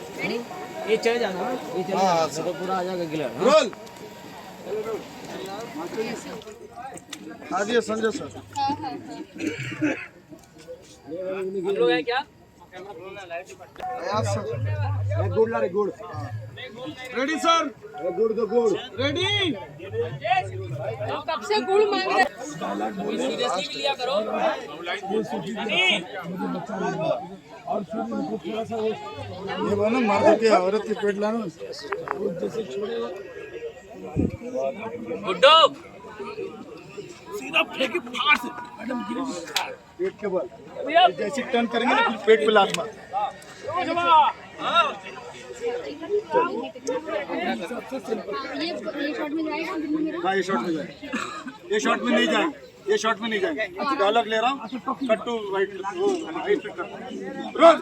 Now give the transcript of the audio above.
ये चले जाना, ये चले हाँ, जाना, तो पूरा आ जाएगा गिलर। रोल आदित्य संजय सर हम लोग हैं क्या? आयाज सर गुड ला रे good ready sir good the good ready कब से गुड़ मांग रहे सीरियसली भी लिया करो। ये वो ना मार के औरत के पेट लाना गुड्डो सीधा फेंके फाड़ से मैडम गिरेगी पेट के बल जैसे टर्न करेंगे ना फिर पेट पे लात मार ये शॉट में जाएगा मेरा हाँ ये शॉट में जाए ये शॉट में नहीं जाए ये शॉट में नहीं जाए डायलॉग ले रहा हूँ कट टू वाइट रोल